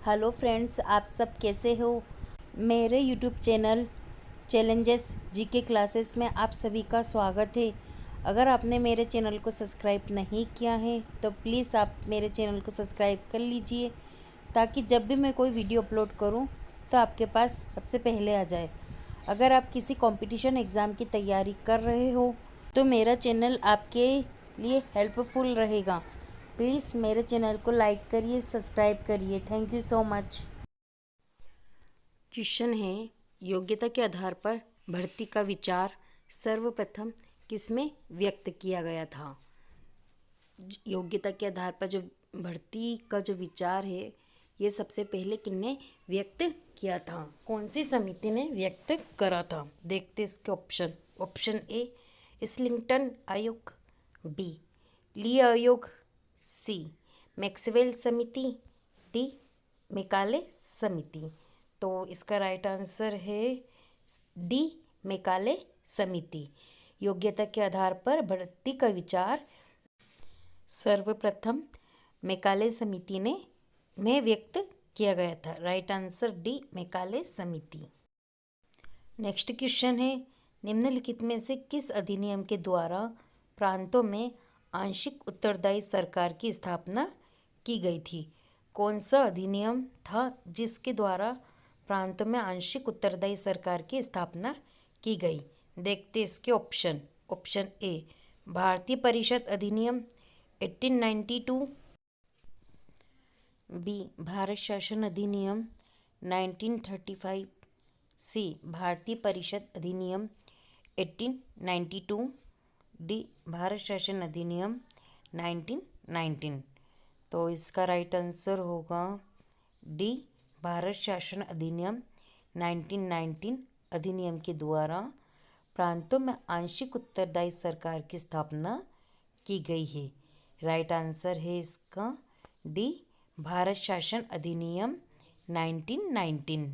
Hello friends, आप सब कैसे हो। मेरे YouTube channel challenges GK classes में आप सभी का स्वागत है। अगर आपने मेरे चैनल को सब्सक्राइब नहीं किया है तो प्लीज़ आप मेरे चैनल को सब्सक्राइब कर लीजिए, ताकि जब भी मैं कोई वीडियो अपलोड करूं तो आपके पास सबसे पहले आ जाए। अगर आप किसी कंपटीशन एग्ज़ाम की तैयारी कर रहे हो तो मेरा चैनल आपके लिए हेल्पफुल रहेगा। प्लीज़ मेरे चैनल को लाइक करिए, सब्सक्राइब करिए। Thank you so much. Question है, योग्यता के आधार पर भर्ती का विचार सर्वप्रथम किसमें व्यक्त किया गया था। योग्यता के आधार पर जो भर्ती का जो विचार है, ये सबसे पहले किसने व्यक्त किया था, कौन सी समिति ने व्यक्त करा था। देखते इसके ऑप्शन। ऑप्शन ए इस्लिंगटन आयोग, बी ली आयोग, सी मैक्सवेल समिति, डी मेकाले समिति। तो इसका राइट आंसर है डी मेकाले समिति। योग्यता के आधार पर भर्ती का विचार सर्वप्रथम मेकाले समिति में व्यक्त किया गया था। राइट आंसर डी मेकाले समिति। नेक्स्ट क्वेश्चन है, निम्नलिखित में से किस अधिनियम के द्वारा प्रांतों में आंशिक उत्तरदायी सरकार की स्थापना की गई थी। कौन सा अधिनियम था जिसके द्वारा प्रांतों में आंशिक उत्तरदायी सरकार की स्थापना की गई। देखते इसके ऑप्शन। ऑप्शन ए भारतीय परिषद अधिनियम 1892, बी भारत शासन अधिनियम 1935, सी भारतीय परिषद अधिनियम 1892, डी भारत शासन अधिनियम 1919। तो इसका राइट आंसर होगा डी भारत शासन अधिनियम 1919 अधिनियम के द्वारा प्रांतों में आंशिक उत्तरदायी सरकार की स्थापना की गई है। राइट आंसर है इसका डी भारत शासन अधिनियम 1919।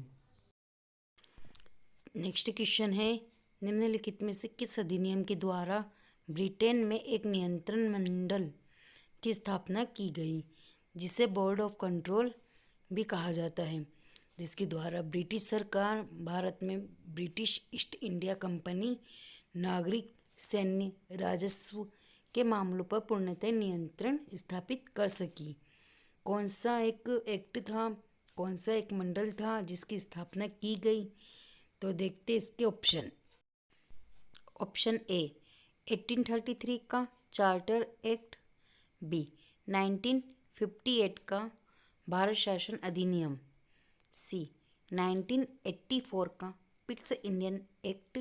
नेक्स्ट क्वेश्चन है, निम्नलिखित में से किस अधिनियम के द्वारा ब्रिटेन में एक नियंत्रण मंडल की स्थापना की गई, जिसे बोर्ड ऑफ कंट्रोल भी कहा जाता है, जिसके द्वारा ब्रिटिश सरकार भारत में ब्रिटिश ईस्ट इंडिया कंपनी, नागरिक, सैन्य, राजस्व के मामलों पर पूर्णतः नियंत्रण स्थापित कर सकी। कौन सा एक एक्ट था, कौन सा एक मंडल था जिसकी स्थापना की गई। तो देखते इसके ऑप्शन। ऑप्शन ए 1833 का चार्टर एक्ट, बी 1958 का भारत शासन अधिनियम, सी 1984 का पिट्स इंडियन एक्ट,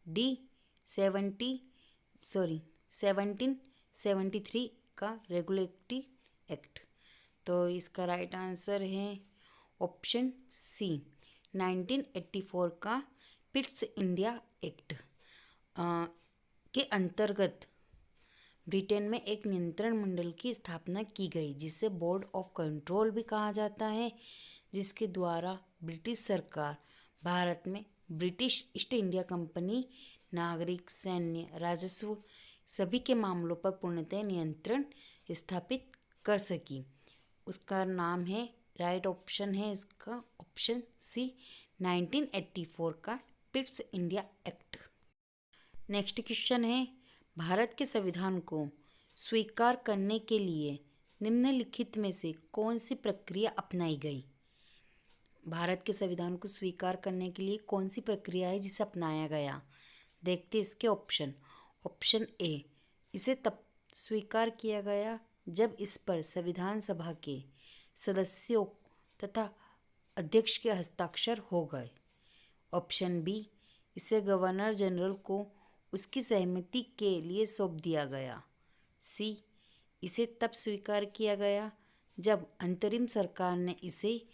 डी 1773 का रेगुलेटरी एक्ट। तो इसका राइट आंसर है ऑप्शन सी 1984 का पिट्स इंडिया एक्ट के अंतर्गत ब्रिटेन में एक नियंत्रण मंडल की स्थापना की गई, जिसे बोर्ड ऑफ कंट्रोल भी कहा जाता है, जिसके द्वारा ब्रिटिश सरकार भारत में ब्रिटिश ईस्ट इंडिया कंपनी, नागरिक, सैन्य, राजस्व सभी के मामलों पर पूर्णतः नियंत्रण स्थापित कर सकी। उसका नाम है, राइट ऑप्शन है इसका ऑप्शन सी 1984 का Pitt's India act. Next question है, भारत के संविधान को स्वीकार करने के लिए निम्नलिखित में से कौन सी प्रक्रिया अपनाई गई। भारत के संविधान को स्वीकार करने के लिए कौन सी प्रक्रिया है जिसे अपनाया गया। देखते इसके ऑप्शन। ऑप्शन ए इसे तब स्वीकार किया गया जब इस पर संविधान सभा के सदस्यों तथा अध्यक्ष के हस्ताक्षर हो गए। ऑप्शन बी इसे गवर्नर जनरल को उसकी सहमति के लिए सौंप दिया गया। सी इसे तब स्वीकार किया गया जब अंतरिम सरकार ने इसे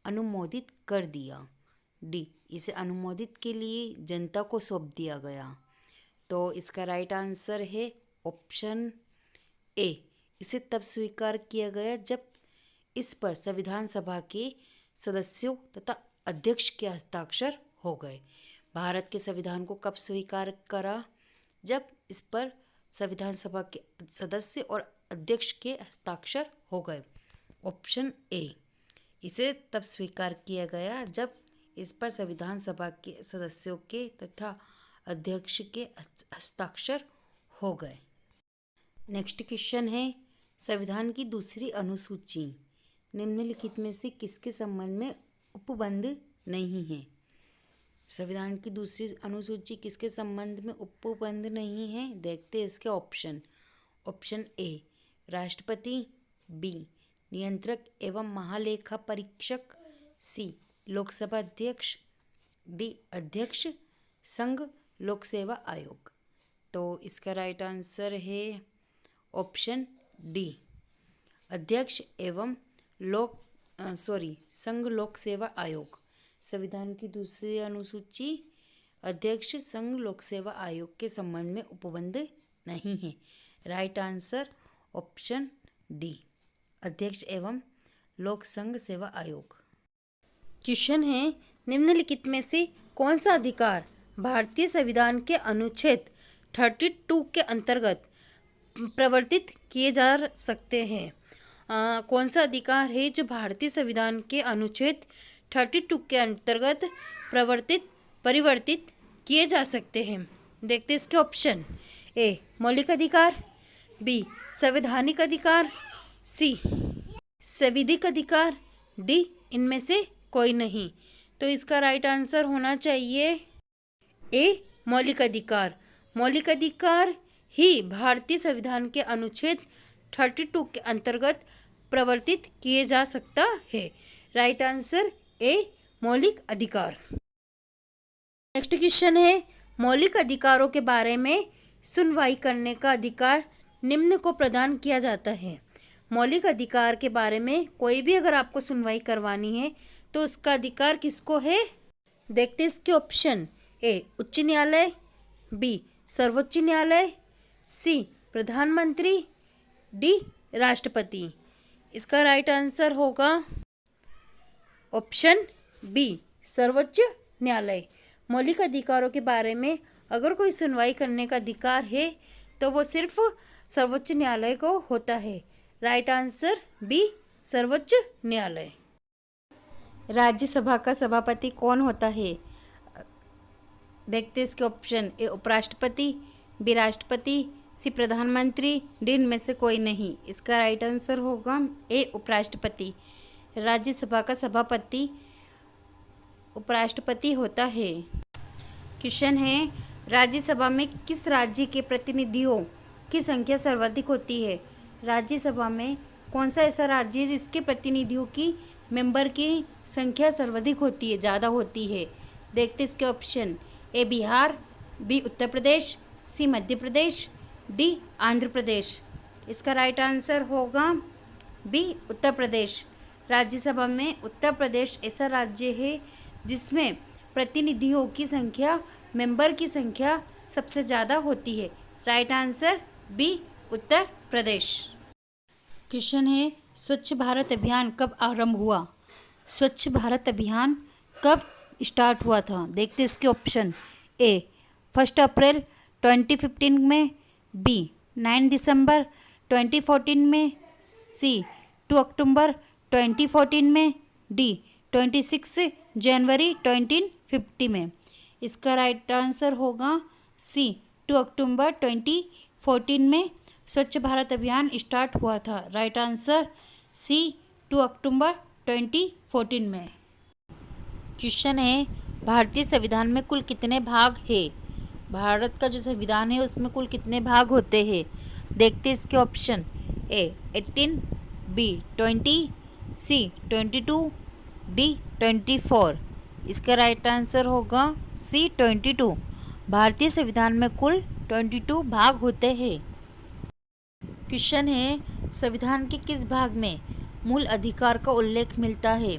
अनुमोदित कर दिया। डी इसे अनुमोदित के लिए जनता को सौंप दिया गया। तो इसका राइट आंसर है ऑप्शन ए इसे तब स्वीकार किया गया जब इस पर संविधान सभा के सदस्यों तथा अध्यक्ष के हस्ताक्षर हो गए। भारत के संविधान को कब स्वीकार करा, जब इस पर संविधान सभा के सदस्य और अध्यक्ष के हस्ताक्षर हो गए। ऑप्शन ए इसे तब स्वीकार किया गया जब इस पर संविधान सभा के सदस्यों के तथा अध्यक्ष के हस्ताक्षर हो गए। नेक्स्ट क्वेश्चन है, संविधान की दूसरी अनुसूची निम्नलिखित में से किसके संबंध में उपबंध नहीं है? संविधान की दूसरी अनुसूची किसके संबंध में उपबंध नहीं है? देखते हैं इसके ऑप्शन। ऑप्शन ए राष्ट्रपति, बी नियंत्रक एवं महालेखा परीक्षक, सी लोकसभा अध्यक्ष, डी अध्यक्ष संघ लोक सेवा आयोग। तो इसका राइट आंसर है ऑप्शन डी, अध्यक्ष एवं संघ लोक सेवा आयोग। संविधान की दूसरी अनुसूची अध्यक्ष संघ लोक सेवा आयोग के संबंध में उपबंध नहीं है। राइट आंसर ऑप्शन डी, अध्यक्ष एवं लोक संघ सेवा आयोग। क्वेश्चन है, निम्नलिखित में से कौन सा अधिकार भारतीय संविधान के अनुच्छेद 32 के अंतर्गत प्रवर्तित किए जा सकते हैं? कौन सा अधिकार है जो भारतीय संविधान के अनुच्छेद 32 के अंतर्गत परिवर्तित किए जा सकते हैं? देखते हैं इसके ऑप्शन। ए मौलिक अधिकार, बी संवैधानिक अधिकार, सी संविधिक अधिकार, डी इनमें से कोई नहीं। तो इसका राइट आंसर होना चाहिए ए मौलिक अधिकार। मौलिक अधिकार ही भारतीय संविधान के अनुच्छेद 32 के अंतर्गत प्रवर्तित किए जा सकता है। राइट आंसर ए मौलिक अधिकार। नेक्स्ट क्वेश्चन है, मौलिक अधिकारों के बारे में सुनवाई करने का अधिकार निम्न को प्रदान किया जाता है। मौलिक अधिकार के बारे में कोई भी अगर आपको सुनवाई करवानी है तो उसका अधिकार किसको है? देखते इसके ऑप्शन। ए उच्च न्यायालय, बी सर्वोच्च न्यायालय, सी प्रधानमंत्री, डी राष्ट्रपति। इसका राइट आंसर होगा ऑप्शन बी सर्वोच्च न्यायालय। मौलिक अधिकारों के बारे में अगर कोई सुनवाई करने का अधिकार है तो वो सिर्फ सर्वोच्च न्यायालय को होता है। राइट आंसर बी सर्वोच्च न्यायालय। राज्यसभा का सभापति कौन होता है? देखते इसके ऑप्शन। ए उपराष्ट्रपति, बी राष्ट्रपति, सी प्रधानमंत्री, डी इनमें से कोई नहीं। इसका राइट आंसर होगा ए उपराष्ट्रपति। राज्यसभा का सभापति उपराष्ट्रपति होता है। क्वेश्चन है, राज्यसभा में किस राज्य के प्रतिनिधियों की संख्या सर्वाधिक होती है? राज्यसभा में कौन सा ऐसा राज्य है जिसके प्रतिनिधियों की मेंबर की संख्या सर्वाधिक होती है, ज़्यादा होती है? देखते इसके ऑप्शन। ए बिहार, बी उत्तर प्रदेश, सी मध्य प्रदेश, डी आंध्र प्रदेश। इसका राइट आंसर होगा बी उत्तर प्रदेश। राज्यसभा में उत्तर प्रदेश ऐसा राज्य है जिसमें प्रतिनिधियों की संख्या, मेंबर की संख्या सबसे ज़्यादा होती है। Right answer B Uttar Pradesh. Question है, स्वच्छ भारत अभियान कब आरंभ हुआ? स्वच्छ भारत अभियान कब स्टार्ट हुआ था? देखते इसके ऑप्शन। ए 1 अप्रैल 2015 में, बी 9 दिसंबर 2014 में, सी 2 अक्टूबर 2014 में, डी 26 जनवरी 2050 में। इसका राइट आंसर होगा सी 2 अक्टूबर 2014 में स्वच्छ भारत अभियान स्टार्ट हुआ था। राइट आंसर सी 2 अक्टूबर 2014 में। क्वेश्चन है, भारतीय संविधान में कुल कितने भाग है? भारत का जो संविधान है उसमें कुल कितने भाग होते हैं? देखते इसके ऑप्शन। ए 18, बी 20, सी 22, डी 24। इसका राइट आंसर होगा सी 22। भारतीय संविधान में कुल 22 भाग होते हैं। क्वेश्चन है, संविधान के किस भाग में मूल अधिकार का उल्लेख मिलता है?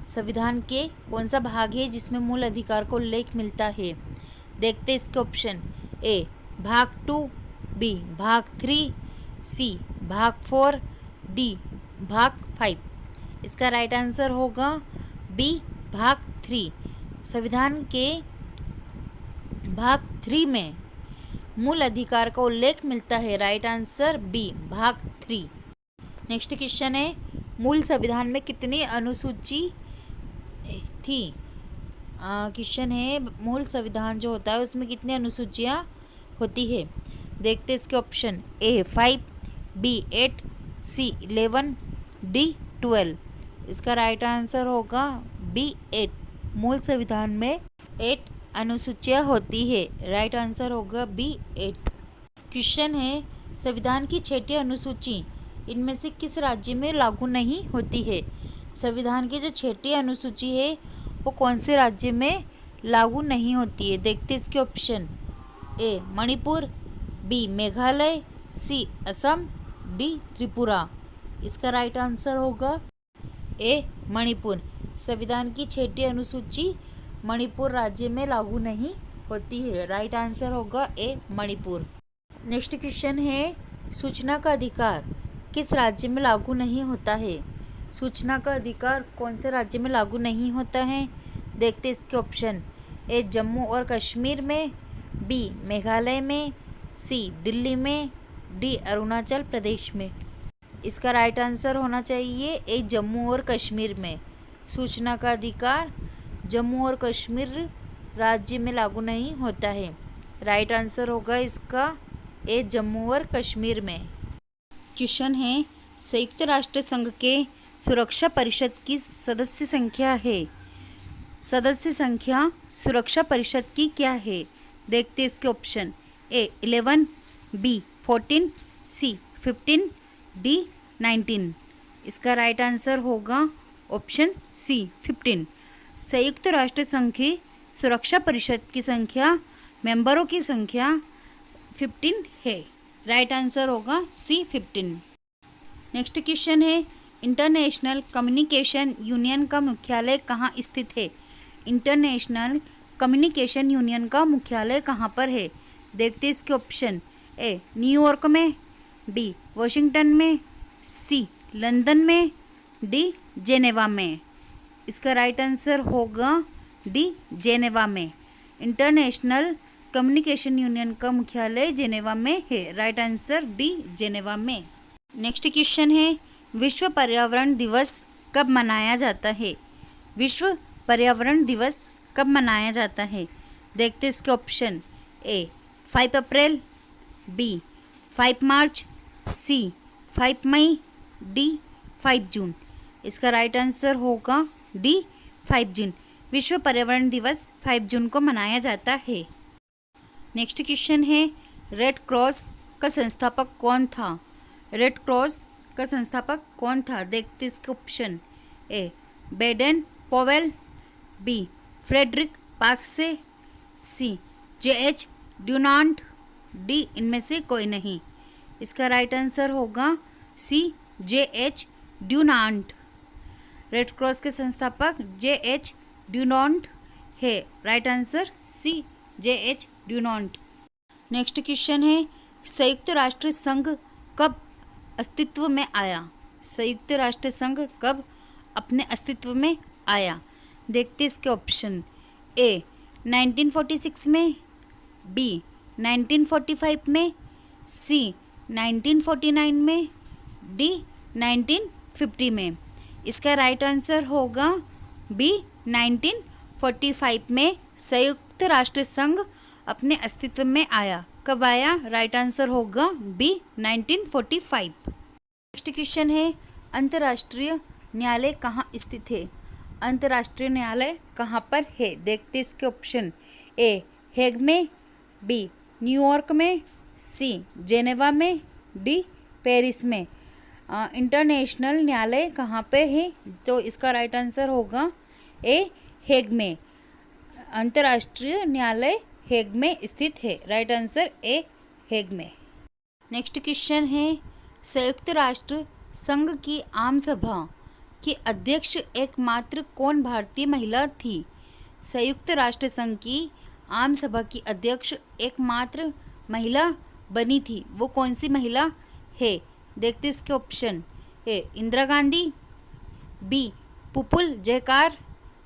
संविधान के कौन सा भाग है जिसमें मूल अधिकार का उल्लेख मिलता है? देखते इसके ऑप्शन। ए भाग 2, बी भाग 3, सी भाग 4, डी भाग 5। इसका राइट आंसर होगा बी भाग 3। संविधान के भाग 3 में मूल अधिकार का उल्लेख मिलता है। राइट आंसर बी भाग 3। नेक्स्ट क्वेश्चन है, मूल संविधान में कितनी अनुसूची थी? क्वेश्चन है मूल संविधान जो होता है उसमें कितनी अनुसूचियाँ होती है? देखते इसके ऑप्शन। ए 5, बी 8, सी 11, डी 12। इसका राइट आंसर होगा बी 8। मूल संविधान में 8 अनुसूचियाँ होती है। राइट आंसर होगा बी 8। क्वेश्चन है संविधान की 6ठी अनुसूची इनमें से किस राज्य में लागू नहीं होती है? संविधान की जो 6ठी अनुसूची है वो कौन से राज्य में लागू नहीं होती है? देखते इसके ऑप्शन। ए मणिपुर, बी मेघालय, सी असम, डी त्रिपुरा। इसका राइट आंसर होगा ए मणिपुर। संविधान की 6ठी अनुसूची मणिपुर राज्य में लागू नहीं होती है। राइट आंसर होगा ए मणिपुर। नेक्स्ट क्वेश्चन है सूचना का अधिकार किस राज्य में लागू नहीं होता है? सूचना का अधिकार कौन से राज्य में लागू नहीं होता है? देखते इसके ऑप्शन। ए जम्मू और कश्मीर में, बी मेघालय में, सी दिल्ली में, डी अरुणाचल प्रदेश में। इसका राइट आंसर होना चाहिए ए जम्मू और कश्मीर में। सूचना का अधिकार जम्मू और कश्मीर राज्य में लागू नहीं होता है। राइट आंसर होगा इसका ए जम्मू और कश्मीर में। क्वेश्चन है संयुक्त राष्ट्र संघ के सुरक्षा परिषद की सदस्य संख्या है। सदस्य संख्या सुरक्षा परिषद की क्या है? देखते इसके ऑप्शन। ए 11, बी 14, सी 15, डी 19। इसका राइट आंसर होगा ऑप्शन सी 15। संयुक्त राष्ट्र संघ की सुरक्षा परिषद की संख्या, मेंबरों की संख्या 15 है। राइट आंसर होगा सी 15। नेक्स्ट क्वेश्चन है इंटरनेशनल कम्युनिकेशन यूनियन का मुख्यालय कहाँ स्थित है? इंटरनेशनल कम्युनिकेशन यूनियन का मुख्यालय कहाँ पर है? देखते इसके ऑप्शन। ए न्यूयॉर्क में, बी वॉशिंगटन में, सी लंदन में, डी जेनेवा में। इसका राइट आंसर होगा डी जेनेवा में। इंटरनेशनल कम्युनिकेशन यूनियन का मुख्यालय जेनेवा में है। राइट आंसर डी जेनेवा में। नेक्स्ट क्वेश्चन है विश्व पर्यावरण दिवस कब मनाया जाता है? विश्व पर्यावरण दिवस कब मनाया जाता है? देखते इसके ऑप्शन। ए 5 अप्रैल, बी 5 मार्च, सी 5 मई, डी 5 जून। इसका राइट आंसर होगा डी 5 जून। विश्व पर्यावरण दिवस 5 जून को मनाया जाता है। नेक्स्ट क्वेश्चन है रेड क्रॉस का संस्थापक कौन था? रेड क्रॉस का संस्थापक कौन था? देखते इसके ऑप्शन। ए बेडन पोवेल, बी फ्रेडरिक पास्से, सी JH ड्यूनांट, डी इनमें से कोई नहीं। इसका राइट आंसर होगा C JH Dunant. Red Cross के संस्थापक JH ड्यूनांट है। Right answer C JH Dunant. Next question है संयुक्त राष्ट्र संघ कब अस्तित्व में आया? संयुक्त राष्ट्र संघ कब अपने अस्तित्व में आया? देखते इसके ऑप्शन। ए 1946 में, बी 1945 में, सी 1949 में, डी 1950 में। इसका राइट आंसर होगा बी 1945 में संयुक्त राष्ट्र संघ अपने अस्तित्व में आया। कब आया? राइट आंसर होगा बी 1945। नेक्स्ट क्वेश्चन है अंतर्राष्ट्रीय न्यायालय कहाँ स्थित है? अंतर्राष्ट्रीय न्यायालय कहाँ पर है? देखते इसके ऑप्शन। ए हेग में, बी न्यूयॉर्क में, सी जेनेवा में, डी पेरिस में। इंटरनेशनल न्यायालय कहाँ पे है? तो इसका राइट आंसर होगा ए हेग में। अंतर्राष्ट्रीय न्यायालय हेग में स्थित है। राइट आंसर ए हेग में। नेक्स्ट क्वेश्चन है संयुक्त राष्ट्र संघ की आम सभा की अध्यक्ष एकमात्र कौन भारतीय महिला थी? संयुक्त राष्ट्र संघ की आम सभा की अध्यक्ष एकमात्र महिला बनी थी। वो कौन सी महिला है? देखते इसके ऑप्शन। ए इंदिरा गांधी, बी पुपुल जयकार,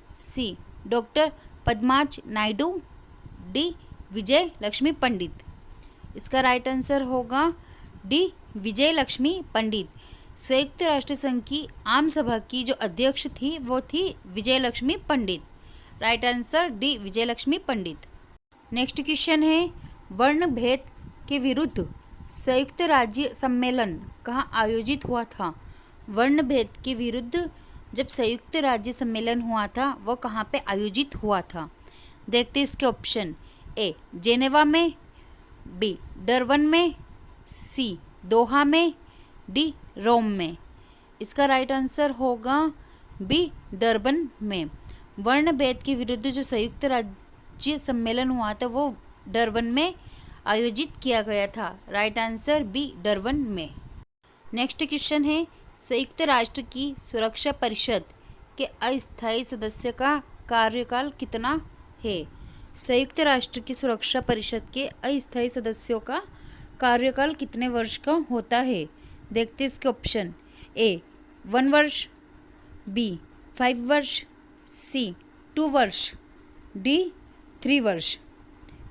सी डॉक्टर पद्माज नायडू, डी विजय लक्ष्मी पंडित। इसका राइट आंसर होगा डी विजय लक्ष्मी पंडित। संयुक्त राष्ट्र संघ की आम सभा की जो अध्यक्ष थी वो थी विजयलक्ष्मी पंडित। राइट आंसर डी विजयलक्ष्मी पंडित। नेक्स्ट क्वेश्चन है वर्ण भेद के विरुद्ध संयुक्त राज्य सम्मेलन कहाँ आयोजित हुआ था। वर्ण भेद के विरुद्ध जब संयुक्त राज्य सम्मेलन हुआ था वो कहाँ पे आयोजित हुआ था। देखते इसके ऑप्शन। ए जेनेवा में, बी डरबन में, सी दोहा में, डी रोम में। इसका राइट आंसर होगा बी डरबन में। वर्ण भेद के विरुद्ध जो संयुक्त राज्य सम्मेलन हुआ था वो डरबन में आयोजित किया गया था। राइट आंसर बी डरबन में। नेक्स्ट क्वेश्चन है संयुक्त राष्ट्र की सुरक्षा परिषद के अस्थायी सदस्य का कार्यकाल कितना है। संयुक्त राष्ट्र की सुरक्षा परिषद के अस्थायी सदस्यों का कार्यकाल कितने वर्ष का होता है। देखते इसके ऑप्शन। ए 1 वर्ष, बी 5 वर्ष, सी 2 वर्ष, डी 3 वर्ष।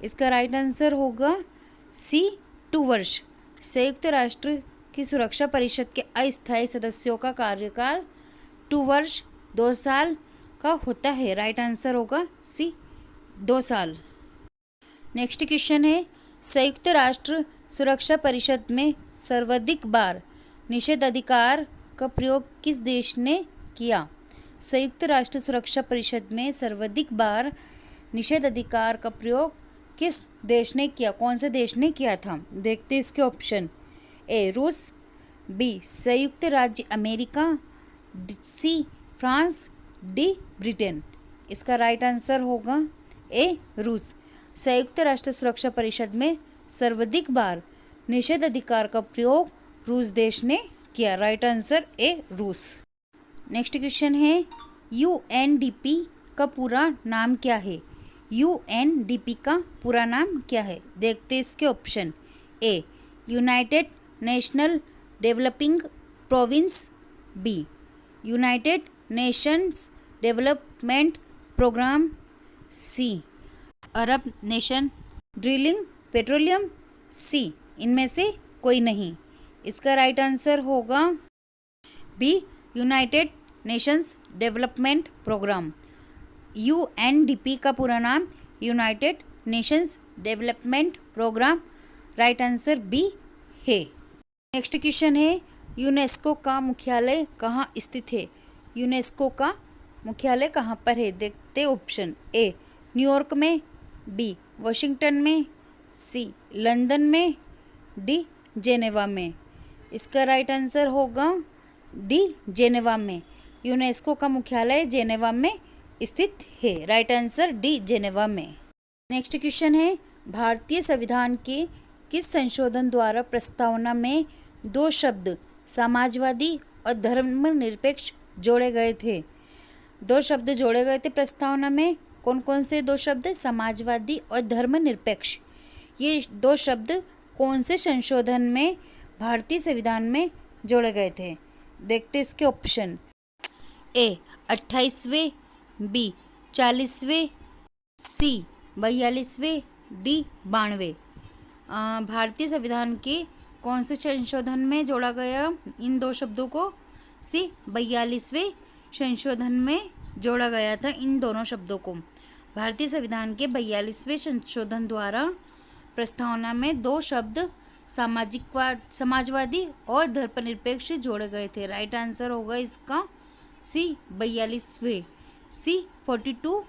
इसका राइट आंसर होगा सी 2 वर्ष। संयुक्त राष्ट्र की सुरक्षा परिषद के अस्थायी सदस्यों का कार्यकाल 2 वर्ष 2 साल का होता है। राइट आंसर होगा सी 2 साल। नेक्स्ट क्वेश्चन है संयुक्त राष्ट्र सुरक्षा परिषद में सर्वाधिक बार निषेधाधिकार का प्रयोग किस देश ने किया। संयुक्त राष्ट्र सुरक्षा परिषद में सर्वाधिक बार निषेधाधिकार का प्रयोग किस देश ने किया, कौन से देश ने किया था। देखते इसके ऑप्शन। ए रूस, बी संयुक्त राज्य America, C France, D Britain. इसका राइट आंसर होगा ए रूस। संयुक्त राष्ट्र सुरक्षा परिषद में सर्वाधिक बार निषेधाधिकार का प्रयोग रूस देश ने किया। राइट आंसर ए रूस। नेक्स्ट क्वेश्चन है यूएनडीपी का पूरा नाम क्या है। यूएनडीपी का पूरा नाम क्या है। देखते इसके option. A United National Developing Province, B United Nations Development Programme, C Arab Nation Drilling Petroleum, C इनमें से कोई नहीं। इसका राइट आंसर होगा B United Nations Development Programme. UNDP का पूरा नाम United Nations Development Programme. Right answer B है। नेक्स्ट क्वेश्चन है यूनेस्को का मुख्यालय कहाँ स्थित है। यूनेस्को का मुख्यालय कहाँ पर है। देखते ऑप्शन। ए न्यूयॉर्क में, बी वाशिंगटन में, सी लंदन में, डी जेनेवा में। इसका राइट आंसर होगा डी जेनेवा में। यूनेस्को का मुख्यालय जेनेवा में स्थित है। राइट आंसर डी जेनेवा में। नेक्स्ट क्वेश्चन है भारतीय संविधान के किस संशोधन द्वारा प्रस्तावना में 2 शब्द समाजवादी और धर्मनिरपेक्ष जोड़े गए थे। 2 शब्द जोड़े गए थे प्रस्तावना में। कौन कौन से 2 शब्द, समाजवादी और धर्मनिरपेक्ष। ये 2 शब्द कौन से संशोधन में भारतीय संविधान में जोड़े गए थे। देखते इसके ऑप्शन। ए 28वें, बी 40वें, सी 42वें, डी 92। भारतीय संविधान के कौन से संशोधन में जोड़ा गया इन 2 शब्दों को। सी 42वें संशोधन में जोड़ा गया था इन दोनों शब्दों को। भारतीय संविधान के 42वें संशोधन द्वारा प्रस्तावना में 2 शब्द समाजवादी और धर्मनिरपेक्ष जोड़े गए थे। राइट आंसर होगा इसका सी 42वें। सी 42